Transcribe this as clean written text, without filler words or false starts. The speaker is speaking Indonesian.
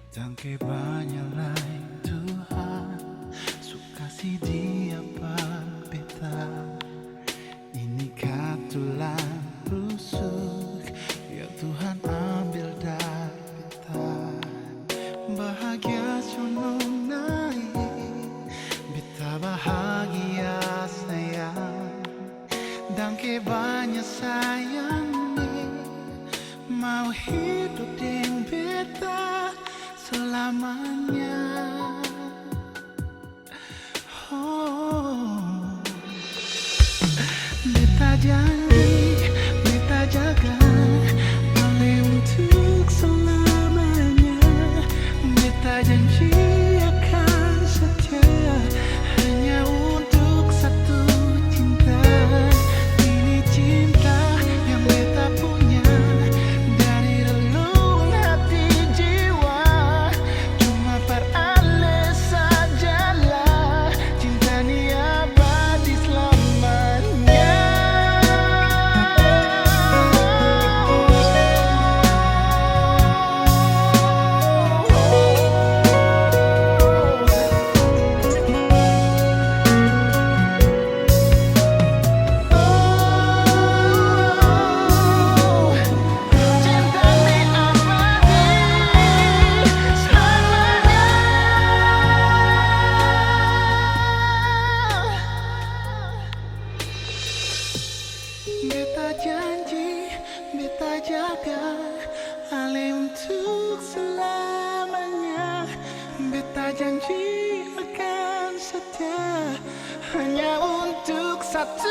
Tangke banyalai Tuhan sukasi dia beta. Ini katulang rusuk yang Tuhan ambil dari beta. Bahagia sunung naik, beta bahagia sayang. Dangke banyak sayang nih, mau hidup dengan beta selamanya. Oh, beta janji, beta jaga Ale untuk selamanya. Beta janji akan setia hanya untuk satu cinta. Ini cinta yang beta punya dari relung hati jiwa. Cuma per Ale sajalah cinta ni abadi selamanya. Beta janji, beta jaga Ale untuk selamanya. Beta janji akan setia hanya untuk satu